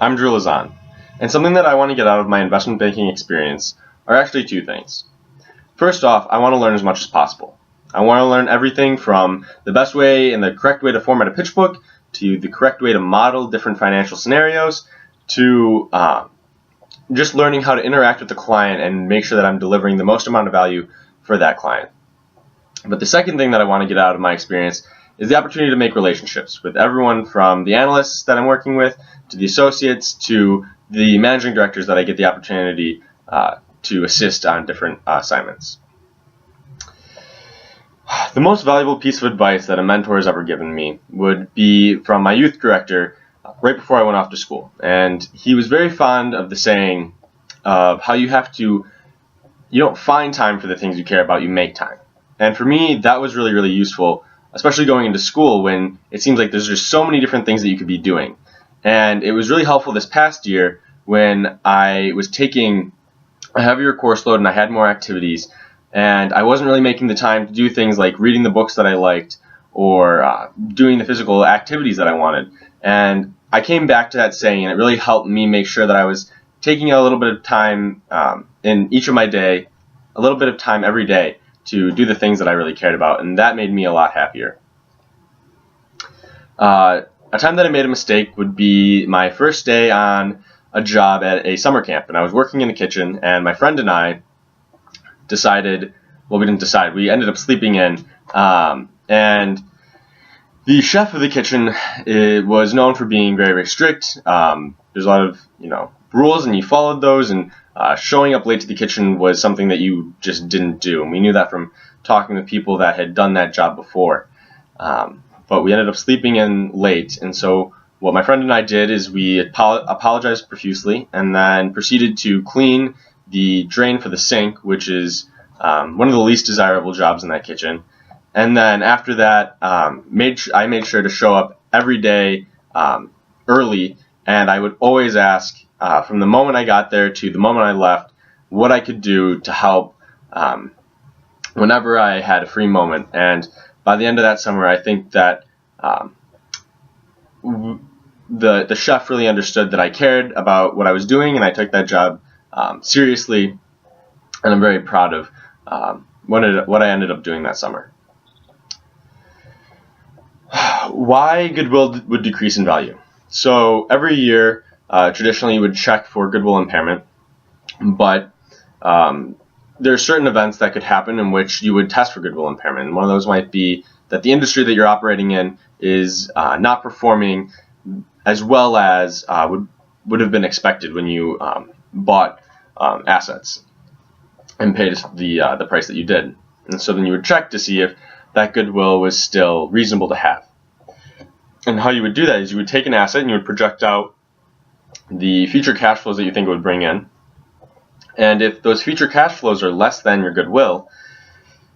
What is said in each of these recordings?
I'm Lezon, and something that I want to get out of my investment banking experience are actually two things. First off, I want to learn as much as possible. I want to learn everything from the best way and the correct way to format a pitch book, to the correct way to model different financial scenarios, to just learning how to interact with the client and make sure that I'm delivering the most amount of value for that client. But the second thing that I want to get out of my experience is the opportunity to make relationships with everyone from the analysts that I'm working with, to the associates, to the managing directors that I get the opportunity to assist on different assignments. The most valuable piece of advice that a mentor has ever given me would be from my youth director right before I went off to school. And he was very fond of the saying of how you don't find time for the things you care about, you make time. And for me, that was really, really useful, especially going into school when it seems like there's just so many different things that you could be doing. And it was really helpful this past year when I was taking a heavier course load and I had more activities, and I wasn't really making the time to do things like reading the books that I liked or doing the physical activities that I wanted. And I came back to that saying, and it really helped me make sure that I was taking a little bit of time in each of my day, a little bit of time every day, to do the things that I really cared about, and that made me a lot happier. A time that I made a mistake would be my first day on a job at a summer camp, and I was working in the kitchen, and my friend and I decided, well, we didn't decide, we ended up sleeping in, and the chef of the kitchen was known for being very, very strict. There's a lot of, rules, and you followed those, and showing up late to the kitchen was something that you just didn't do, and we knew that from talking with people that had done that job before. But we ended up sleeping in late, and so what my friend and I did is we apologized profusely and then proceeded to clean the drain for the sink, which is one of the least desirable jobs in that kitchen. And then after that, I made sure to show up every day early, and I would always ask from the moment I got there to the moment I left what I could do to help whenever I had a free moment. And by the end of that summer, I think that the chef really understood that I cared about what I was doing, and I took that job seriously, and I'm very proud of what I ended up doing that summer. Why goodwill would decrease in value? So every year, traditionally you would check for goodwill impairment, but there are certain events that could happen in which you would test for goodwill impairment. And one of those might be that the industry that you're operating in is not performing as well as would have been expected when you bought assets and paid the price that you did. And so then you would check to see if that goodwill was still reasonable to have. And how you would do that is you would take an asset and you would project out the future cash flows that you think it would bring in. And if those future cash flows are less than your goodwill,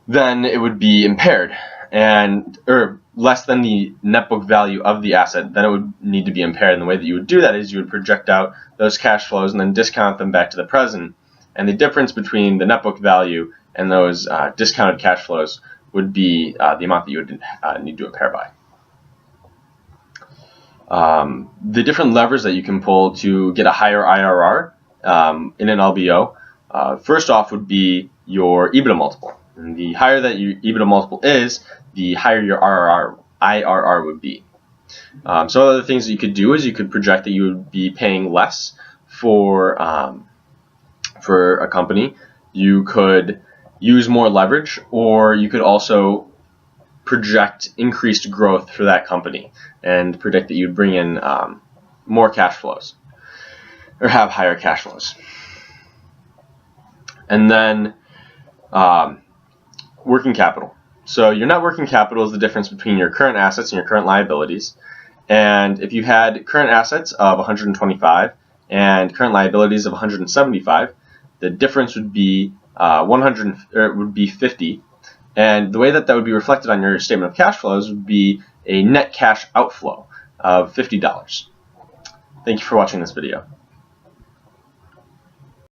then it would be impaired, or less than the net book value of the asset, then it would need to be impaired. And the way that you would do that is you would project out those cash flows and then discount them back to the present. And the difference between the net book value and those discounted cash flows would be the amount that you would need to impair by. The different levers that you can pull to get a higher IRR in an LBO, first off would be your EBITDA multiple. And the higher that your EBITDA multiple is, the higher your IRR would be. Some other things that you could do is you could project that you would be paying less for a company. You could use more leverage, or you could also project increased growth for that company and predict that you'd bring in more cash flows or have higher cash flows. And then working capital. So your net working capital is the difference between your current assets and your current liabilities. And if you had current assets of 125 and current liabilities of 175, the difference would be 50. And the way that would be reflected on your statement of cash flows would be a net cash outflow of $50. Thank you for watching this video.